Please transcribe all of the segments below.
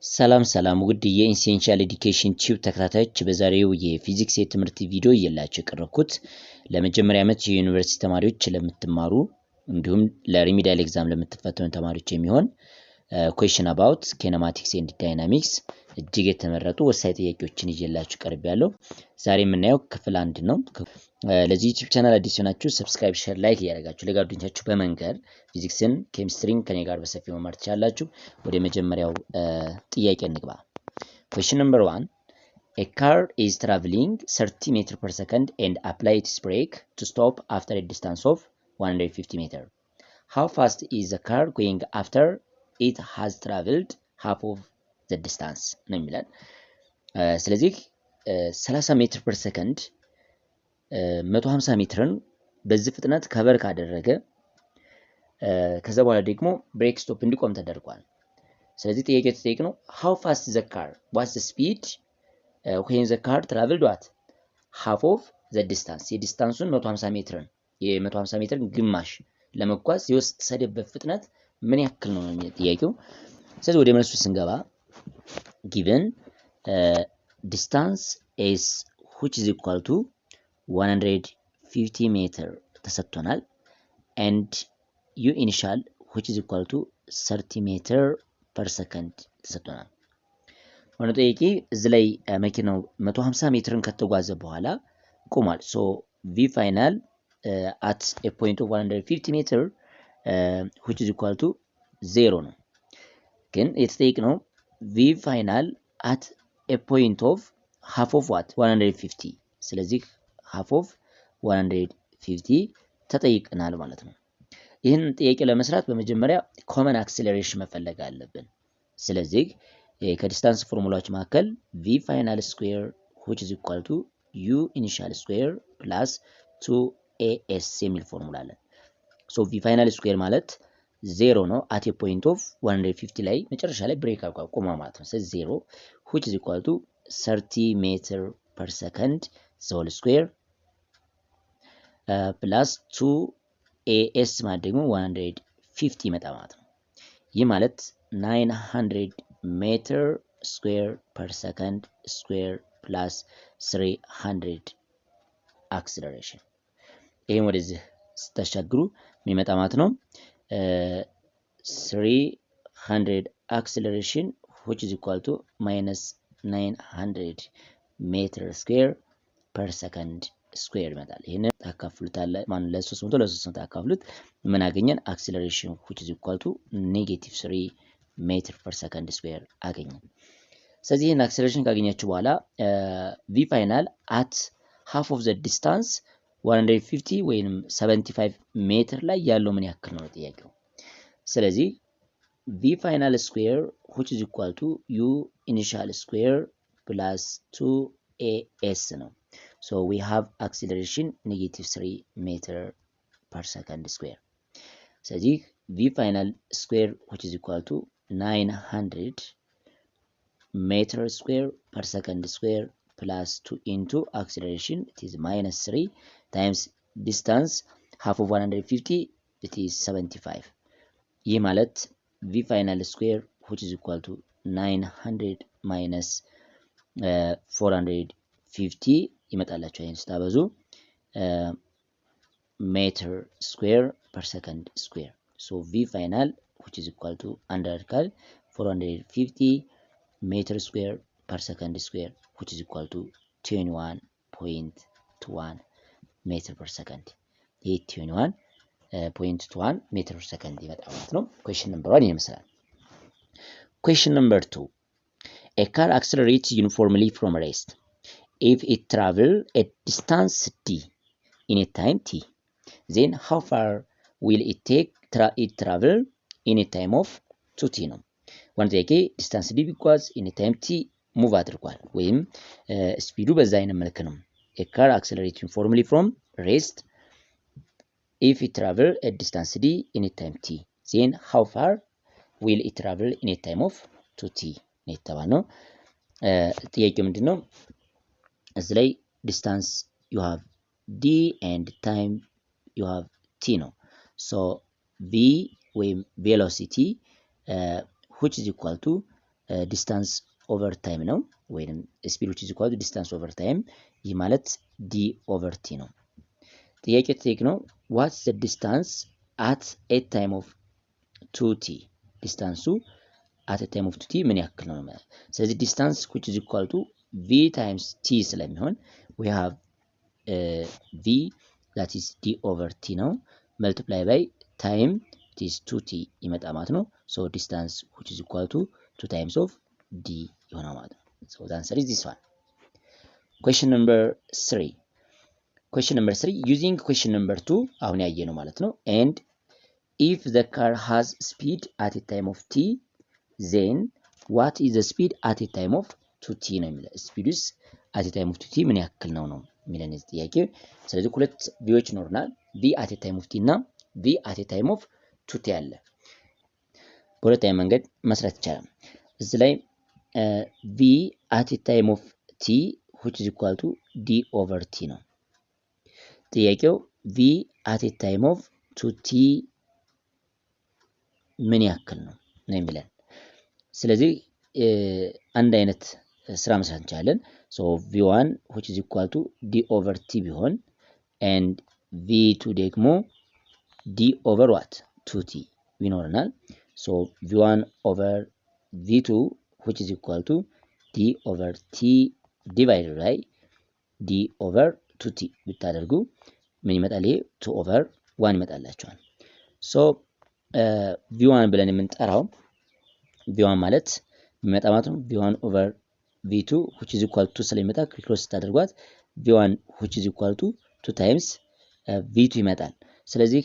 ሰላም ውድ የኢንሴንሻል ኤዱኬሽን ቲዩብ ተከታታዮች በዛሬው የፊዚክስ የትምህርት ቪዲዮ እየላችሁ ቀረብኩት ለመጀመሪያ ዓመት የዩኒቨርሲቲ ተማሪዎች ለምትማሩ እንዲሁም ለሪሚዲያል ኤግዛም ለምትፈተኑ ተማሪዎች የሚሆን question about kinematics and dynamics እጅግ የተመረጡ ወሳኝ ጥያቄዎችን ይዤላችሁ ቀርቤያለሁ። ዛሬ የምናየው ክፍል 1 ነው። ለዚህ ዩቲዩብ ቻናል አዲስ ሆናችሁ ሰብስክራይብ፣ ሼር፣ ላይክ እያደረጋችሁ ለጓደኞቻችሁ በመንገር ፊዚክስን ኬሚስትሪን ከኔ ጋር በሰፊው መማር ትችላላችሁ። ወደ መጀመሪያው ጥያቄ እንግባ። question number 1 a car is traveling 30 meter per second and applies its brake to stop after a distance of 150 meter. How fast is the car going after it has traveled half of the distance ነው የሚለን። ስለዚህ 30 ሜትር ፐር ሰከንድ 150 ሜትርን በዚህ ፍጥነት ከቨር ካደረገ ከዛ በኋላ ደግሞ ብሬክ ስቶፕ እንዲቆም ተደርጓል። ስለዚህ ጥያቄ ተጠይቀው how fast is the car, what's the speed when the car traveled what half of the distance የዲስታንሱን 150 ሜትርን የ150 ሜትርን ግማሽ ለመጓዝ የወሰደበት ፍጥነት ምን ያክል ነው የሚለው ጥያቄው። ስለዚህ ወደ መልሱ ስንገባ given distance is which is equal to 150 meter ተሰጥቶናል and u initial which is equal to 30 meter per second ተሰጥቶናል። ወደ ጥያቄ እዚህ ላይ መኪናው 150 ሜትርን ከተጓዘ በኋላ ቆሟል። so v final at a point of 150 meter which is equal to 0 ነው። ግን የተጠየቅነው v final at a point of half of what 150 ስለዚህ half of 150 ተጠይቀናል ማለት ነው። ይህን ጥያቄ ለመስራት በመጀመሪያ common acceleration መፈለግ አለብን። ስለዚህ ከዲስታንስ ፎርሙላዎች መካከል v final square which is equal to u initial square plus 2as የሚል ፎርሙላ አለ። so v final square ማለት 0 ነው at a point of 150 ላይ መጨረሻ ላይ ብሬክ አቋቁማ ማለት ነው። ስለዚህ 0 which is equal to 30 meter per second the whole square plus 2as ማለት ደግሞ 150 ይመጣ ማለት ነው። ይህ ማለት 900 meter square per second square plus 300 acceleration ይሄን ወደዚህ ስታሻግሩ የሚመጣ ማለት ነው 300 acceleration which is equal to minus 900 meter square per second square ይመጣል። ይሄንን ታካፍሉታል ማለት ለ300 ለ300 ታካፍሉት ምን አገኘን? acceleration which is equal to negative 3 meter per second square አገኘን። ስለዚህ ይሄን acceleration ካገኛችሁ በኋላ v final at half of the distance 150 ወይንም 75 ሜትር ላይ ያለው ምን ያክል ነው ጥያቄው። ስለዚህ v final square which is equal to u initial square plus 2as ነው. so we have acceleration negative 3 meter per second square. ስለዚህ v final square which is equal to 900 meter square per second square plus 2 into acceleration it is minus 3 times distance half of 150 it is 75. ይህ ማለት v final square which is equal to 900 minus 450 ይመጣላችሁ። ይሄን ስታበዙ meter square per second square. so v final which is equal to under 450 meter square per second square which is equal to 21.21 meter per second. ይሄ 21.21 meter per second ይመጣ ማለት ነው። question number 1 ይመስላል። question number 2 a car accelerates uniformly from rest if it travel a distance d in a time t then how far will it take it travel in a time of 2t ነው። ዋን ጥያቄ ዲስታንስ d ቢጓዝ in a time t ሙቭ አድርጓል ወይም ስፒዱ በዛ አይነት መልክ ነው። a car accelerates uniformly from rest if it travel a distance d in a time t then how far will it travel in a time of 2t ነው የተባለው። ጥያቄው ምንድነው? እዚህ ላይ ዲስታንስ you have d and time you have t ነው። so v ወይም velocity which is equal to ዲስታንስ ኦቨር ታይም ነው ወይንም ስፒድ which is equal to ዲስታንስ ኦቨር ታይም ይህ ማለት ዲ ኦቨር ቲ ነው። ጥያቄ ተጠየቅነው what's the distance at a time of 2t ዲስታንሱ at a time of 2t ምን ያክል ነው ማለት። ስለዚህ ዲስታንስ which is equal to v times t ስለሚሆን we have v that is d over t ነው multiply by time it is 2t ይመጣ ማለት ነው። so distance which is equal to 2 times of d ይሆናል ማለት ነው። so the answer is this one. question number 3 question number 3 using question number 2 አሁን ያየ ነው ማለት ነው and if the car has speed at a time of t then what is the speed at a time of 2t ነው የሚለው ስፒዱስ at a time of 2t ምን ያክል ነው የሚለን እዚህ ጥያቄ። ስለዚህ ሁለት ቪዎች ይኖርናል v at a time of t እና v at a time of 2t አለ። በሁለተኛ መንገድ መስራት ይቻላል። እዚህ ላይ v at a time of t which is equal to d over t ነው። ጥያቄው v at a time of 2t ምን ያክል ነው የሚለን። ስለዚህ አንድ አይነት ስራ መስራት እንችላለን። so v1 which is equal to d over t ቢሆን and v2 ደግሞ d over what 2t ይኖርናል። so v1 over v2 which is equal to d over t divided by d over 2t ብታደርጉ ምን ይመጣል? ይሄ 2 over 1 ይመጣላችኋል። so v1 ብለን የምንጠራው v1 ማለት የሚመጣ ማለት ነው v1 over v2 which is equal to ስለሚመጣ ክሎስ ታደርጓት v1 which is equal to 2 times v2 ይመጣል። ስለዚህ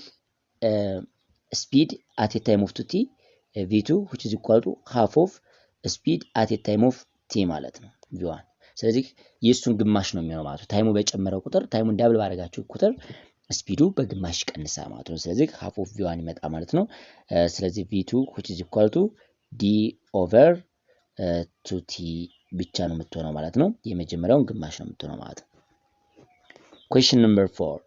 speed at a time of 2t v2 which is equal to half of speed at a time of t ማለት ነው v1። ስለዚህ የሱን ግማሽ ነው የሚሆነው ማለት ነው። ታይሙ በጨመረው ቁጥር ታይሙን ዳብል ባደረጋችሁ ቁጥር ስፒዱ በግማሽ ይቀንሳል ማለት ነው። ስለዚህ half of v1 ይመጣ ማለት ነው። ስለዚህ v2 which is equal to d over 2t ብቻ ነው የምትሆነው ማለት ነው። የመጀመሪያውን ግማሽ ነው የምትሆነው ማለት ነው። question number 4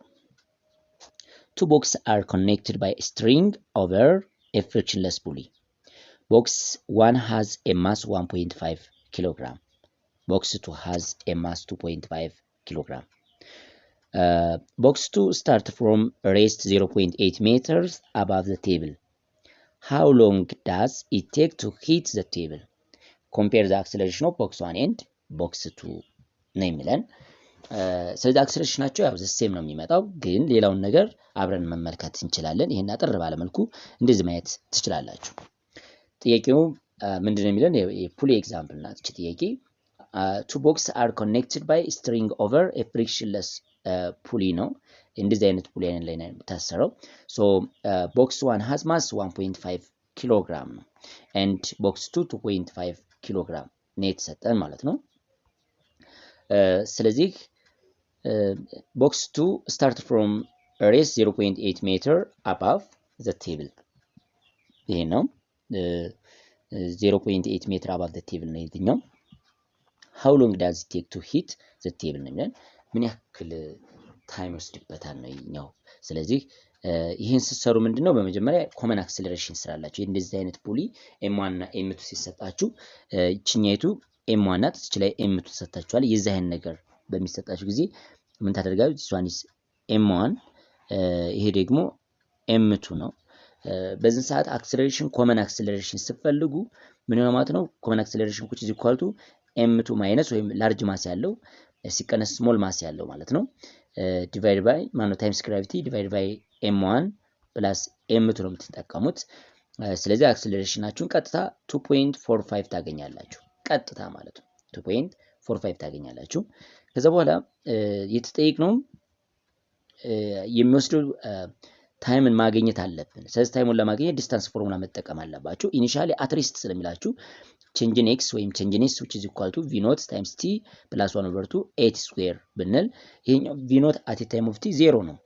two boxes are connected by a string over a frictionless pulley. box 1 has a mass 1.5 kilogram. box 2 has a mass 2.5 kilogram. box 2 start from rest 0.8 meters above the table. how long does it take to hit the table? compare the acceleration of box 1 and box 2 ነው የሚለን። ስለዚህ አክሰለሬሽናቸው ያው ዘሴም ነው የሚመጣው ግን ሌላውን ነገር አብረን መመልከት እንችላለን። ይሄን አጥር ባለ መልኩ እንደዚህ ማየት ትችላላችሁ። ጥያቄው ምንድነው የሚለን የፑሊ ኤግዛምፕል ናት እቺ ጥያቄ። two boxes are connected by string over a frictionless pulley ነው። እንደዚህ አይነት ፑሊ ላይ ነው የምታሰረው። so box 1 has mass 1.5 ኪሎግራም ነው and box 2 2.5 ኪሎግራም ነው የተሰጠን ማለት ነው። ስለዚህ box 2 start from rest 0.8 meter above the table ይሄ ነው 0.8 meter above the table ነው የትኛው። how long does it take to hit the table ነው የሚለን ምን ያክል ታይም ወስድበታል ነው ይኛው። ስለዚህ ይሄን ሲሰሩ ምንድነው በመጀመሪያ ኮመን አክሰለሬሽን ስላላችሁ እንደዚህ አይነት ፑሊ m1 እና m2 ሲሰጣችሁ እቺኛይቱ m1 ናት እቺ ላይ m2 ተሰጣችኋል። የዚህ አይነት ነገር በሚሰጣችሁ ጊዜ ምን ታደርጋላችሁ? this one is m1 ይሄ ደግሞ m2 ነው። በዚህ ሰዓት አክሰለሬሽን ኮመን አክሰለሬሽን ስትፈልጉ ምን ይሆናል ማለት ነው? ኮመን አክሰለሬሽን which is equal to m2 ማይነስ ወይም ላርጅ ማስ ያለው ሲቀነስ ስሞል ማስ ያለው ማለት ነው ዲቫይድ ባይ ማነው ታይምስ ግራቪቲ ዲቫይድ ባይ m1 ፕላስ m2 ነው የምትጠቀሙት። ስለዚህ አክሰለሬሽናችሁን ቀጥታ 2.45 ታገኛላችሁ ቀጥታ ማለት ነው 2.45 ታገኛላችሁ። ከዛ በኋላ የተጠየቅነው የሚወስደው ታይምን ማግኘት አለብን። ስለዚህ ታይሙን ለማግኘት ዲስታንስ ፎርሙላ መጠቀም አለባችሁ። ኢኒሺያሊ አት ሬስት ስለሚላችሁ change in x ወይም change in s which is equal to v naught times t plus 1 over 2 8 square ብንል ይሄኛው v naught at a time of t 0 ነው።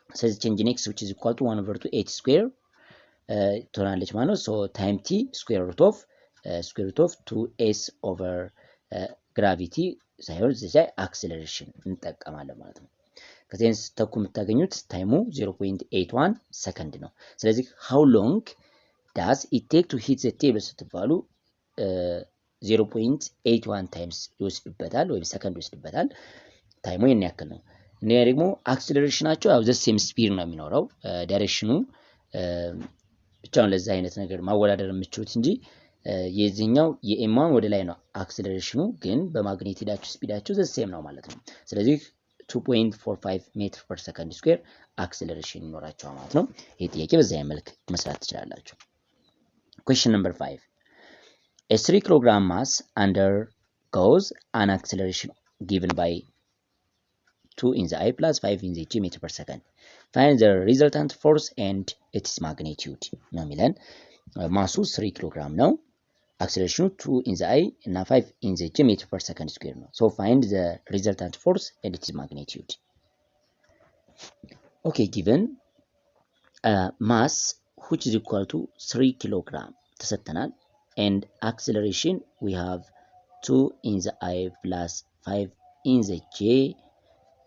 ስለዚህ change in x which is equal to 1 over 2 8 square ትሆናለች ማለት ነው። so time t square root of 2s over gravity ሳይሆን እዚህ ላይ acceleration እንጠቀማለን ማለት ነው። ከዚህ ስተኩ የምታገኙት ታይሙ 0.81 ሰከንድ ነው። ስለዚህ how long does it take to hit the table ስትባሉ 0.81 ታይምስ ይወስድበታል ወይም ሰከንድ ይወስድበታል። ታይሙ ይሄን ያክል ነው። እና ደግሞ አክሰለሬሽናቸው ያው ዘ ሴም ስፒድ ነው የሚኖረው ዳይሬክሽኑ ብቻውን ለዛ አይነት ነገር ማወዳደር የምትችሉት እንጂ የዚህኛው የኤም1 ወደ ላይ ነው አክሰለሬሽኑ፣ ግን በማግኔት ሄዳችሁ ስፒዳቸው ዘ ሴም ነው ማለት ነው። ስለዚህ 2.45 ሜትር ፐር ሰከንድ ስኩዌር አክሰለሬሽን ይኖራቸዋል ማለት ነው። ይህ ጥያቄ በዛ መልክ መስራት ትችላላችሁ። Question number 5. A 3 kilogram mass undergoes an acceleration given by 2 in the I plus 5 in the G meter per second. Find the resultant force and its magnitude ነው የሚለን። ማሱ 3 ኪሎግራም ነው። አክሰለሬሽኑ 2 in the I እና 5 in the G meter per second square ነው። So find the resultant force and its magnitude. Okay, given mass which is equal to 3 kilogram ተሰጥተናል and acceleration we have 2 in the I plus 5 in the J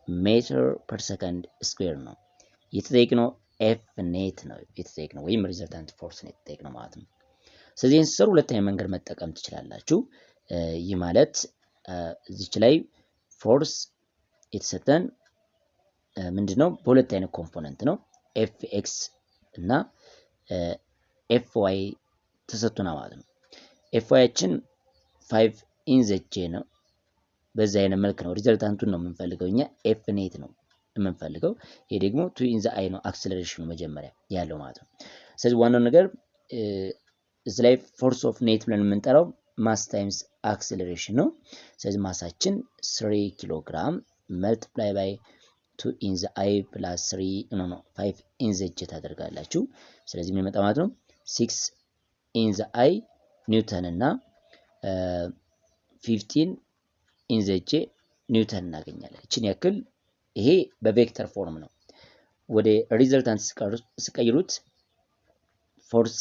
ሜትር ፐር ሰከንድ ስኩዌር ነው የተጠየቅነው። ኤፍ ኔት ነው የተጠየቅነው ወይም ሪዘልታንት ፎርስ ነው የተጠየቅነው ማለት ነው። ስለዚህ እንሰሩ ሁለት አይነት መንገድ መጠቀም ትችላላችሁ። ይህ ማለት እዚች ላይ ፎርስ የተሰጠን ምንድነው በሁለት አይነት ኮምፖነንት ነው ኤፍ ኤክስ እና ኤፍ ዋይ ተሰጥቶና ማለት ነው። ኤፍ ዋይችን 5 ኢን ዘ ጄ ነው። በዛ አይነት መልክ ነው ሪዘልታንቱን ነው የምንፈልገው እኛ ኤፍ ኔት ነው የምንፈልገው። ይሄ ደግሞ 2 ኢን ዘ አይ ነው አክሰለሬሽኑ መጀመሪያ ያለው ማለት ነው። ስለዚህ ዋናው ነገር እዚህ ላይ ፎርስ ኦፍ ኔት ብለን የምንጠራው ማስ ታይምስ አክሰለሬሽን ነው። ስለዚህ ማሳችን 3 ኪሎ ግራም መልቲፕላይ ባይ 2 ኢን ዘ አይ ፕላስ 3 ኖ 5 ኢን ዘ ጄ ታደርጋላችሁ። ስለዚህ ምን ይመጣ ማለት ነው 6 ኢን ዘ አይ ኒውተን እና 15 ኢን ዘ ጄ ኒውተን እናገኛለን። እቺን ያክል ይሄ በቬክተር ፎርም ነው። ወደ ሪዘልታንት ስቀይሩት ፎርስ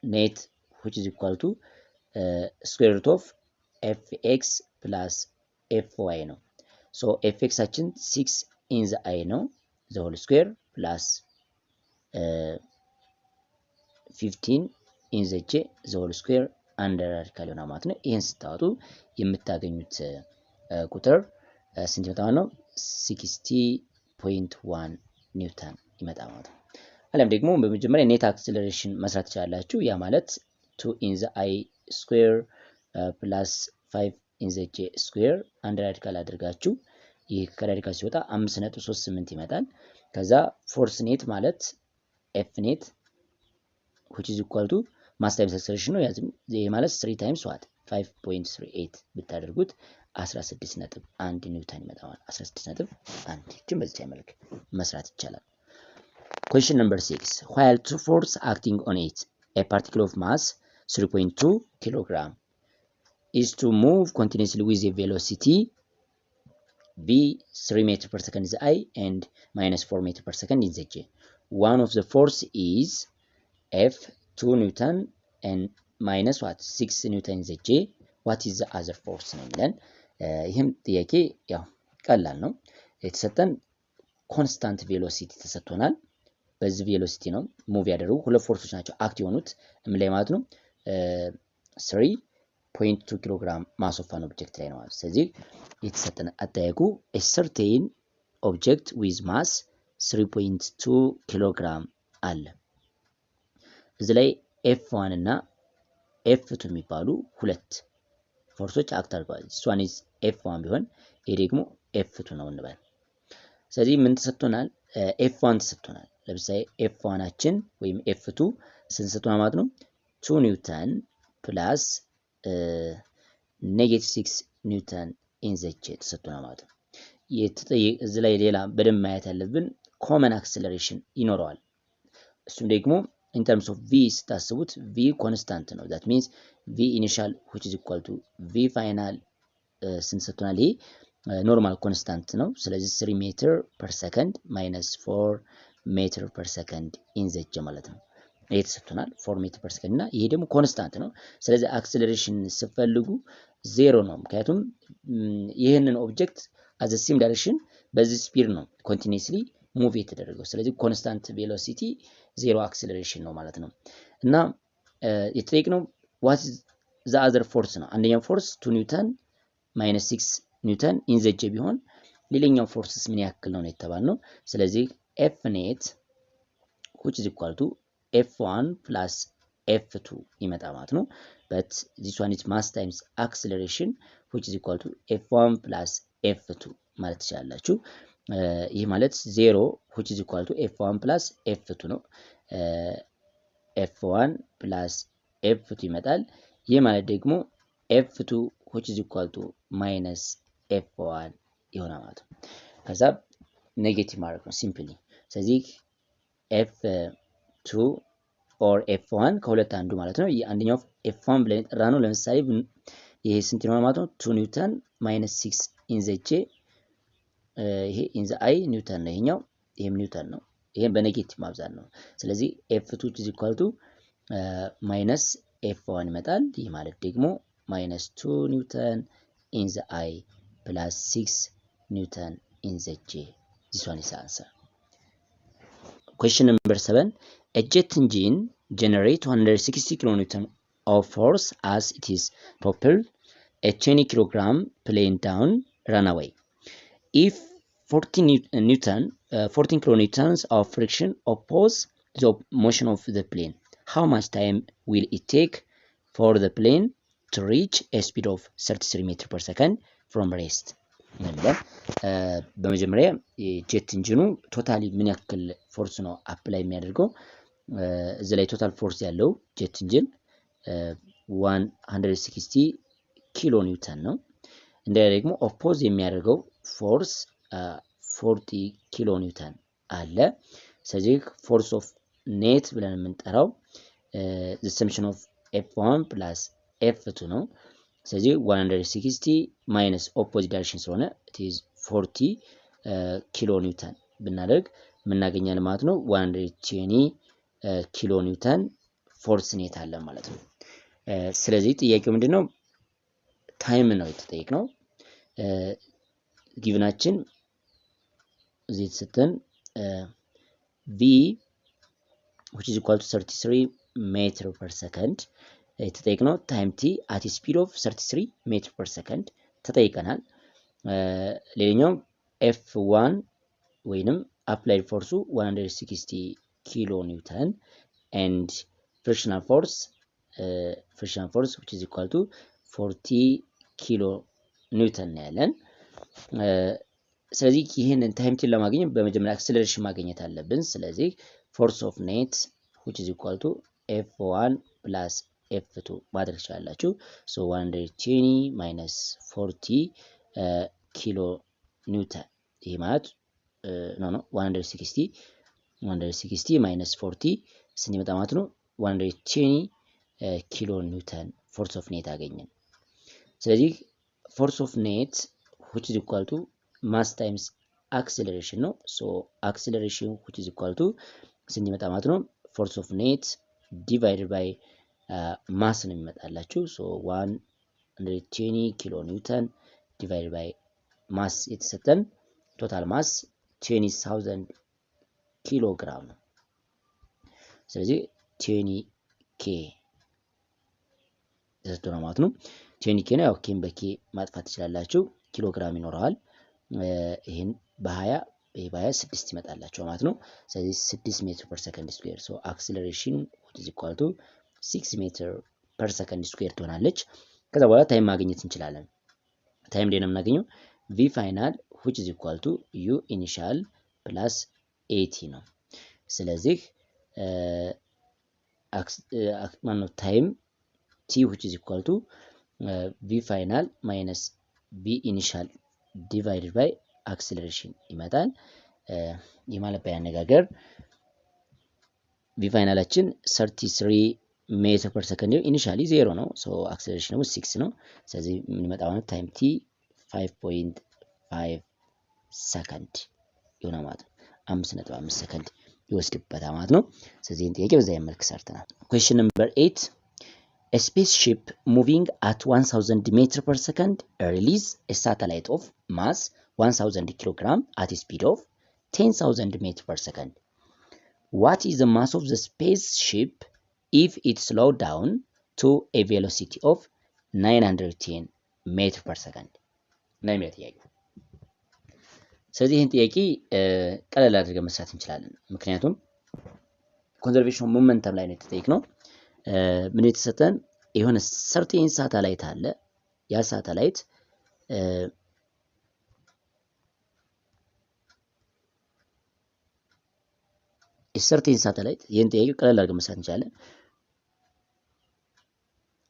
ኔት which is equal to square root of fx plus fy ነው። so fx አችን 6 in the I ነው the whole square plus 15 in the j the whole square under radical ይሆናል ማለት ነው። ይሄን ስታወጡ የምታገኙት ቁጥር ስንት ይመጣ ማለት ነው 60.1 ኒውተን ይመጣ ማለት ነው። አለም ደግሞ በመጀመሪያ ኔት አክሰለሬሽን መስራት ትችላላችሁ። ያ ማለት 2 in the I square plus 5 in the j square አንድ ራዲካል አድርጋችሁ ይህ ከራዲካል ሲወጣ 5.38 ይመጣል። ከዛ ፎርስ ኔት ማለት ኤፍ ኔት which is equal to ማስ ታይምስ አክሰለሬሽን ነው። ይሄ ማለት 3 times what 5.38 ብታደርጉት 16.1 ኒውተን ይመጣል። 16.1 እቺን በዚህ መልክ መስራት ይቻላል። Question number 6. While two forces acting on it, a particle of mass 3.2 kilogram is to move continuously with a velocity v 3 meter per second in the I and minus 4 meter per second in the j. One of the force is F 2 Newton and minus what 6 Newton in the j. What is the other force ነው የሚለን። ይህም ጥያቄ ያው ቀላል ነው። የተሰጠን ኮንስታንት ቬሎሲቲ ተሰጥቶናል። በዚህ ቬሎሲቲ ነው ሙቭ ያደረጉ ሁለት ፎርሶች ናቸው አክት የሆኑት ምን ላይ ማለት ነው 3.2 ኪሎ ግራም ማስ ኦፍ አን ኦብጀክት ላይ ነው ማለት። ስለዚህ የተሰጠን አጠያየቁ a certain object with mass 3.2 ኪሎ ግራም አለ። እዚህ ላይ F1 እና F2 የሚባሉ ሁለት ፎርሶች አክት አድርገዋል። this one is F1 ቢሆን ይሄ ደግሞ F2 ነው እንበል። ስለዚህ ምን ተሰጥቶናል F1 ተሰጥቶናል። ለምሳሌ F1 አችን ወይም F2 ስንሰጥቶናል ማለት ነው 2 ኒውተን ፕላስ -6 ኒውተን ኢን ዘ ጄ ተሰጥቶናል ማለት ነው። እዚህ ላይ ሌላ በደንብ ማየት ያለብን ኮመን አክሰለሬሽን ይኖረዋል። እሱም ደግሞ in terms of v ስታስቡት v ኮንስታንት ነው። that means v initial which is equal to v final ስንሰጥቶናል ይሄ ኖርማል ኮንስታንት ነው። ስለዚህ 3 ሜትር ፐር ሰከንድ ማይነስ 4 ሜትር ፐር ሰከንድ ኢን ዘ ጄ ማለት ነው። ይሄ ተሰጥቶናል 4 ሜትር ፐር ሰከንድ እና ይሄ ደግሞ ኮንስታንት ነው። ስለዚህ አክሰለሬሽን ስትፈልጉ ዜሮ ነው። ምክንያቱም ይሄንን ኦብጀክት አዘ ሴም ዳይሬክሽን በዚህ ስፒድ ነው ኮንቲኒዩስሊ ሙቭ የተደረገው። ስለዚህ ኮንስታንት ቬሎሲቲ ዜሮ አክሰለሬሽን ነው ማለት ነው። እና የተጠየቅነው what is the other force ነው። አንደኛው ፎርስ 2 ኒውተን ማይነስ 6 ኒውተን ኢን ዘ ጄ ቢሆን ሌላኛው ፎርስስ ምን ያክል ነው የተባልነው። ስለዚህ ኤፍ ኔት which is equal to F1 plus F2 ይመጣ ማለት ነው። but this one is mass times acceleration which is equal to F1 plus F2 ማለት ትችላላችሁ። ይህ ማለት 0 which is equal to F1 plus F2 ነው። F1 plus F2 ይመጣል። ይህ ማለት ደግሞ F2 which is equal to minus F1 ይሆናል ማለት ነው። ከዛ ኔጌቲቭ ማድረግ ነው ሲምፕሊ። ስለዚህ F2 or F1 ከሁለት አንዱ ማለት ነው። አንደኛው F1 ብለን የጠራ ነው። ለምሳሌ ይሄ ስንት ይሆናል ማለት ነው? 2 ኒውተን ማይነስ 6 ኢን ዘ ጄ ይሄ ኢን ዘ አይ ኒውተን ነው። ይሄም ኒውተን ነው። ይሄን በኔጌቲቭ ማብዛት ነው። ስለዚህ F2 is equal to ማይነስ F1 ይመጣል። ይህ ማለት ደግሞ ማይነስ 2 ኒውተን ኢን ዘ አይ ፕላስ 6 ኒውተን ኢን ዘ ጄ። this one is answer. Question number 7. A jet engine generates 160 kN of force as it is propelled a 20 kg plane down runaway. If 14 kilonewtons of friction oppose the motion of the plane, how much time will it take for the plane to reach a speed of 33 meters per second from rest? በመጀመሪያ ጄት ኢንጂኑ ቶታሊ ምን ያክል ፎርስ ነው አፕላይ የሚያደርገው? እዚህ ላይ ቶታል ፎርስ ያለው ጄት ኢንጂን 160 ኪሎ ኒውተን ነው። እንደያ ደግሞ ኦፖዝ የሚያደርገው ፎርስ 40 ኪሎ ኒውተን አለ። ስለዚህ ፎርስ ኦፍ ኔት ብለን የምንጠራው the summation of F1 plus F2 ነው። ስለዚህ 160 ማይነስ ኦፖዚት ዳይሬክሽን ስለሆነ it is 40 ኪሎ ኒውተን ብናደርግ የምናገኛል ማለት ነው። 120 ኪሎ ኒውተን ፎርስ ኔት አለ ማለት ነው። ስለዚህ ጥያቄው ምንድነው? ታይም ነው የተጠየቅነው። ጊቭናችን እዚህ ተሰጠን v which is equal to 33 meter per second የተጠየቅነው ታይም t at a speed of 33 meter per second ተጠይቀናል። ሌላኛው F1 ወይንም applied force 160 ኪሎ ኒውተን and frictional force which is equal to 40 ኪሎ ኒውተን ነው ያለን። ስለዚህ ይሄንን ታይም ቲ ለማግኘት በመጀመሪያ አክሰለሬሽን ማግኘት አለብን። ስለዚህ force of net which is equal to F1 plus F2 ማድረግ ትችላላችሁ። so 120 minus 40 ኪሎ ኒውተን ይሄ ማለት 160 minus 40 ስንት ይመጣ ማለት ነው? 120 ኪሎ ኒውተን ፎርስ ኦፍ ኔት አገኘን። ስለዚህ ፎርስ ኦፍ ኔት which is equal to mass times acceleration ነው። so acceleration which is equal to ስንት ይመጣ ማለት ነው? ፎርስ ኦፍ ኔት divided by ማስ ነው የሚመጣላችሁ። so 120 ኪሎ ኒውተን divided by ማስ የተሰጠን ቶታል ማስ 20,000 ኪሎ ግራም ነው። ስለዚህ 20k ተሰጥቶናል ማለት ነው። 20k ነው። ያው ኬን በኬ ማጥፋት ትችላላችሁ። ኪሎ ግራም ይኖረዋል። ይሄን በ20 6 ይመጣላችሁ ማለት ነው። ስለዚህ 6 ሜትር ፐር ሰከንድ ስኩዌር so acceleration which is equal to 6 ሜትር ፐር ሰከንድ ስኩዌር ትሆናለች። ከዛ በኋላ ታይም ማግኘት እንችላለን። ታይም ላይ ነው የምናገኘው v final which is equal to u initial plus at ነው። ስለዚህ ታይም t which is equal to v final minus v initial divided by acceleration ይመጣል። ይህ ማለት በያነጋገር v ፋይናላችን 33 ሜትር ፐር ሰከንድ ኢኒሻሊ 0 ነው። ሶ አክሰለሬሽን ደግሞ 6 ነው። ስለዚህ ምን ይመጣ ማለት ታይም t 5.5 ሰከንድ ይሆናል ማለት ነው። 5.5 ሰከንድ ይወስድበታል ማለት ነው። ስለዚህ ይሄን ጥያቄ በዛ መልክ ሰርተናል። question number 8 a spaceship moving at 1000 meter per second release a satellite of mass 1000 kilogram at a speed of 10,000 meter per second. What is the mass of the spaceship if it slowed down to a velocity of 910 ሜትር ፐር ሰከንድ ነው የሚለው ጥያቄው። ስለዚህ ይህን ጥያቄ ቀለል አድርገን መስራት እንችላለን። ምክንያቱም ኮንዘርቬሽን ሞመንተም ላይ ነው የተጠየቅነው። ምን የተሰጠን የሆነ ሰርቴን ሳተላይት አለ። ያ ሳተላይት የሰርቴን ሳተላይት ይህን ጥያቄ ቀለል አድርገን መስራት እንችላለን።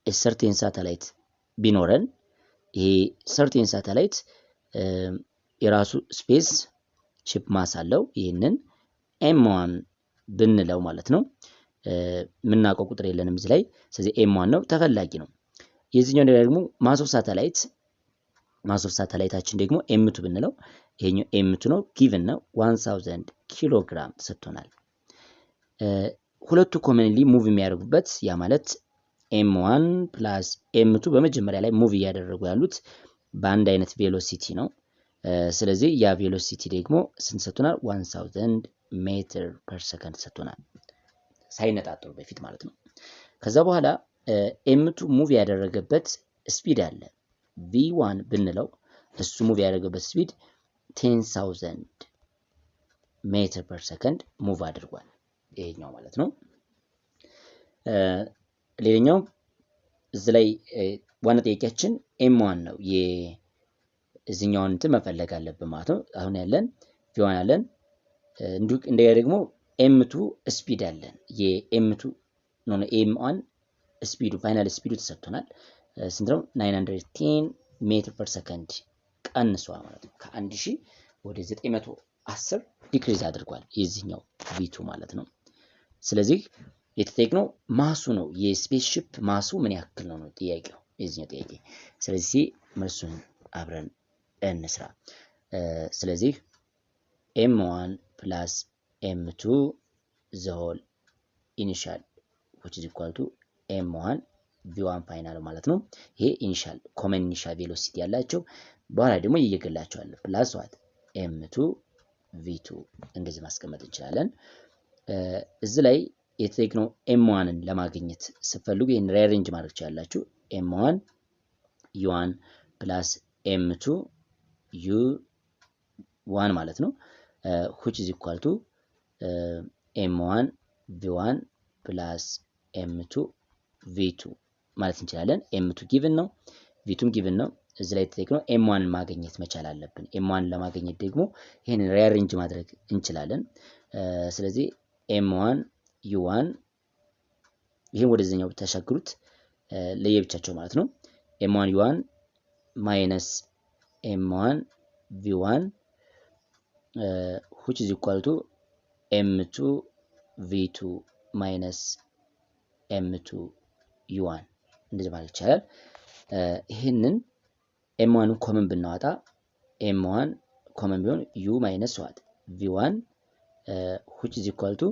የሰርቴን ሳተላይት ቢኖረን ይሄ ሰርቴን ሳተላይት የራሱ ስፔስ ሺፕ ማስ አለው። ይህንን ኤም1 ብንለው ማለት ነው። የምናውቀው ቁጥር የለንም እዚህ ላይ። ስለዚህ ኤም1 ነው፣ ተፈላጊ ነው። የዚህኛው ደግሞ ማስ ኦፍ ሳተላይታችን ደግሞ ኤም2 ብንለው ይሄኛው ኤም2 ነው፣ ጊቭን ነው 1000 ኪሎ ግራም ተሰጥቶናል። ሁለቱ ኮመንሊ ሙቭ የሚያደርጉበት ያ ማለት ኤም1 ፕላስ ኤም2 በመጀመሪያ ላይ ሙቭ እያደረጉ ያሉት በአንድ አይነት ቬሎሲቲ ነው። ስለዚህ ያ ቬሎሲቲ ደግሞ ስንት ሰጥቶናል? 1000 ሜትር ፐር ሰከንድ ሰጥቶናል፣ ሳይነጣጠሩ በፊት ማለት ነው። ከዛ በኋላ ኤም2 ሙቭ ያደረገበት ስፒድ አለ v1 ብንለው እሱ ሙቭ ያደረገበት ስፒድ 10000 ሜትር ፐር ሰከንድ ሙቭ አድርጓል፣ ይሄኛው ማለት ነው። ሌላኛው እዚህ ላይ ዋና ጥያቄያችን ኤም1 ነው። የዚህኛውን እንትን መፈለግ አለብን ማለት ነው። አሁን ያለን v1 አለን፣ እንደያ ደግሞ ኤም2 ስፒድ አለን። የኤም2 ነው ኤም1 ስፒዱ ፋይናል ስፒዱ ተሰጥቶናል። ስንት ነው? 910 ሜትር ፐር ሰከንድ ቀንሷል ማለት ነው። ከ1000 ወደ 910 ዲክሪዝ አድርጓል የዚህኛው v2 ማለት ነው። ስለዚህ የተጠየቅነው ማሱ ነው። የስፔስ ሺፕ ማሱ ምን ያክል ነው ጥያቄው፣ የዚህኛው ጥያቄ። ስለዚህ መልሱን አብረን እንስራ። ስለዚህ ኤም1 ፕላስ ኤም2 ዘ ሆል ኢኒሻል which is equal to ኤም1 v1 ፋይናል ማለት ነው። ይሄ ኢኒሻል ኮመን ኢኒሻል ቬሎሲቲ ያላቸው በኋላ ደግሞ ይየገላቸዋል ፕላስ ዋት ኤም2 v2 እንደዚህ ማስቀመጥ እንችላለን። እዚህ ላይ የተጠየቅነው ኤም1ን ለማግኘት ስትፈልጉ ይሄን ሪአሬንጅ ማድረግ ትችላላችሁ። ኤም1 u1 ፕላስ ኤም2 u1 ማለት ነው which is equal to ኤም1 v1 ፕላስ ኤም2 v2 ማለት እንችላለን። ኤም2 ጊቭን ነው፣ v2ም ጊቭን ነው። እዚህ ላይ የተጠየቅነው ኤም1ን ማግኘት መቻል አለብን። ኤም1ን ለማግኘት ደግሞ ይሄንን ሪአሬንጅ ማድረግ እንችላለን። ስለዚህ ኤም1 u1 ይሄን ወደዚህኛው ብታሻግሩት ለየብቻቸው ማለት ነው። ኤም1 u1 ማይነስ ኤም1 v1 which is equal to ኤም2 v2 ማይነስ ኤም2 u1 እንደዚህ ማለት ይቻላል። ይሄንን ኤም1ን ኮመን ብናወጣ ኤም1 ኮመን ቢሆን u ማይነስ ዋት v1 which is equal to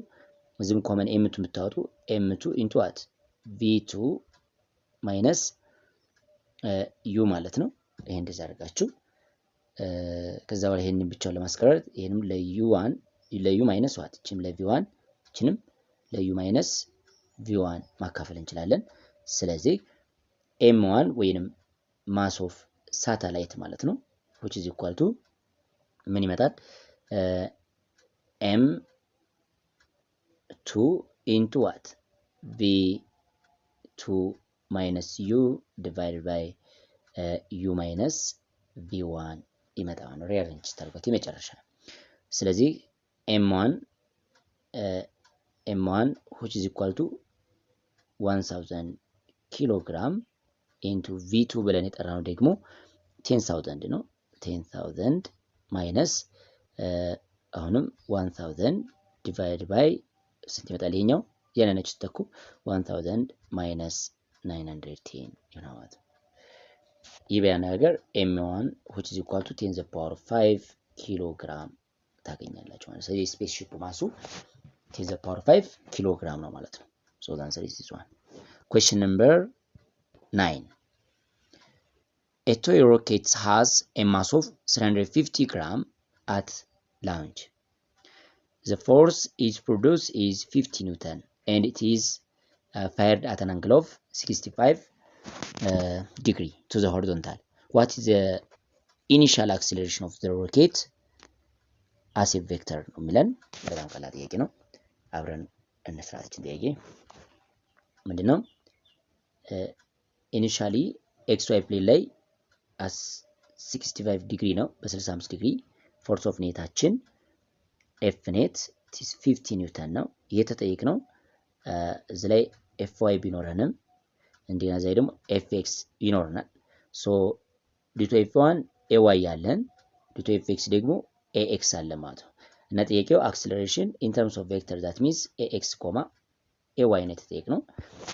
እዚህም ኮመን ኤም2 ብታወጡ ኤም2 ኢንቱ ዋት v2 ማይነስ u ማለት ነው። ይሄ እንደዚህ አድርጋችሁ ከዛ በኋላ ይሄንን ብቻውን ለማስቀረት ይሄንም ለu1 ለu ማይነስ ዋት እቺም ለv1 እቺንም ለu ማይነስ v1 ማካፈል እንችላለን። ስለዚህ ኤም1 ወይንም ማስ ኦፍ ሳተላይት ማለት ነው which is equal to ምን ይመጣል? m2 into what v2 minus u divided by u minus v1 ይመጣል ነው ሪአሬንጅ ታርገት የመጨረሻ። ስለዚህ m1 which is equal to 1000 ኪሎ ግራም into v2 ብለን የጠራነው ደግሞ 10000 ነው። 10000 ማይነስ አሁንም 1000 ዲቫይድ ባይ ስንት ይመጣል? ይሄኛው ያነነች ተኩ 1000 ማይነስ 910 ይሆናል ማለት ነው። ይህ ቢያን ነገር m1 which is equal to 10 the power of 5 ኪሎ ግራም ታገኛላችሁ ማለት ነው። ስለዚህ ስፔስ ሺፕ ማሱ 10 the power of 5 ኪሎ ግራም ነው ማለት ነው። so the answer is this one. Question number 9. A toy rocket has a mass of 350 grams at launch. The force it produces is 50 Newton and it is fired at an angle of 65 degree to the horizontal. What is the initial acceleration of the rocket as a vector ነው የሚለን። በጣም ቀላል ጥያቄ ነው። አብረን እንስራችን ጥያቄ ምንድነው? ኢኒሻሊ xy ፕሌን ላይ as 65 ዲግሪ ነው በ65 ዲግሪ ፎርስ ኦፍ ኔታችን F ኔት 50 ኒውተን ነው የተጠየቅነው። እዚህ ላይ Fy ቢኖረንም እንደና ዛይ ደግሞ Fx ይኖርናል። ሶ ዲቱ F1 Ay ያለን ዲቱ Fx ደግሞ Ax አለ ማለት ነው። እና ጥያቄው አክሰለሬሽን ኢን ተርምስ ኦፍ ቬክተር ዛት ሚንስ Ax, Ay ነው የተጠየቅነው።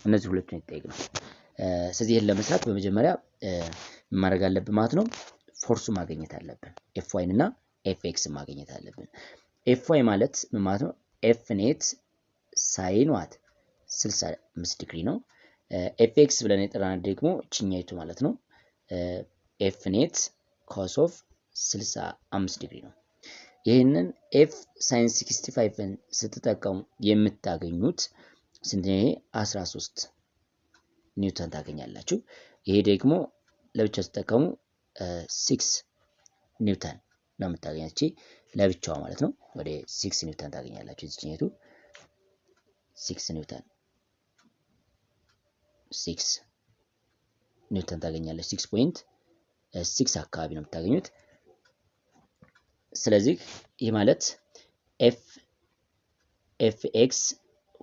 እነዚህ ሁለቱ ነው የተጠየቅነው። ስለዚህ ይሄን ለመስራት በመጀመሪያ ማድረግ አለብን ማለት ነው። ፎርሱ ማግኘት አለብን። Fy እና Fx ማግኘት አለብን። Fy ማለት ምን ማለት ነው? F ኔት ሳይን ዋት 65 ዲግሪ ነው። Fx ብለን የጠራነው ደግሞ እቺኛይቱ ማለት ነው። F ኔት ኮስ ኦፍ 65 ዲግሪ ነው። ይሄንን F ሳይን 65ን ስትጠቀሙ የምታገኙት ስንት ነው? 13 ኒውተን ታገኛላችሁ። ይሄ ደግሞ ለብቻ ስትጠቀሙ 6 ኒውተን ነው የምታገኙት። እቺ ለብቻዋ ማለት ነው። ወደ 6 ኒውተን ታገኛላችሁ። እዚህኛቱ 6 ኒውተን ታገኛለች። 6.6 አካባቢ ነው የምታገኙት። ስለዚህ ይህ ማለት Fx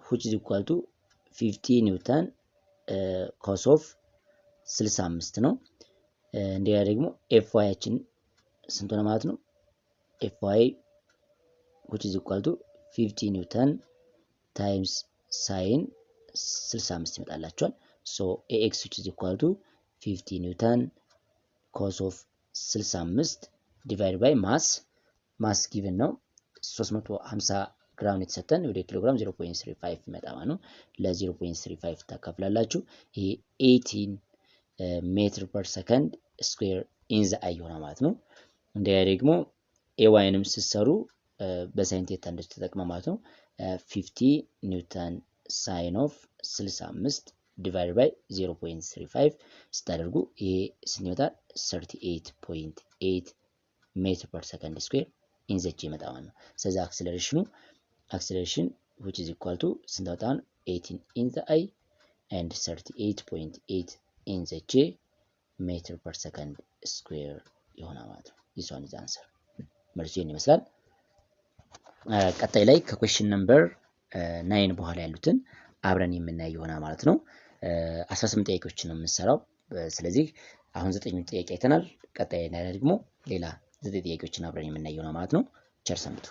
which is equal to 50 ኒውተን cos of 65 ነው። እንዲያ ደግሞ Fy ያችን ስንት ነው ማለት ነው? Fy which is equal to 50 ኒውተን times sin 65 ይመጣላችኋል። so Ax which is equal to 50 ኒውተን cos of 65 divided by mass given ነው 350 ግራም የተሰጠን ወደ ኪሎግራም 0.35 ይመጣ ማለት ነው። ለ0.35 ታካፍላላችሁ። ይሄ 18 ሜትር ፐር ሰከንድ ስኩዌር ኢን ዘ አይ ይሆናል ማለት ነው። እንዲያ ደግሞ ኤዋይንም ሲሰሩ በሳይን ቴታ እንደተጠቀመ ማለት ነው። 50 ኒውተን ሳይን ኦፍ 65 ዲቫይድ ባይ 0.35 ስታደርጉ ይሄ ስንት ይመጣል? 38.8 ሜትር ፐር ሰከንድ ስኩዌር ኢን ዘ ጂ ይመጣ ማለት ነው። ስለዚህ acceleration which is equal to ስንት ወጣን? 18 in the I and 38.8 in the J ሜትር ፐር ሰከንድ ስኩዌር ይሆናል ማለት ነው። this one is answer። መልሱ ይሄን ይመስላል። ቀጣይ ላይ ከኩዌስችን ነምበር 9 በኋላ ያሉትን አብረን የምናየው ይሆናል ማለት ነው። 18 ጥያቄዎችን ነው የምንሰራው። ስለዚህ አሁን 9 ጥያቄ አይተናል። ቀጣይ ላይ ደግሞ ሌላ 9 ጥያቄዎችን አብረን የምናየው ይሆናል ማለት ነው። ቸር ሰንብቱ።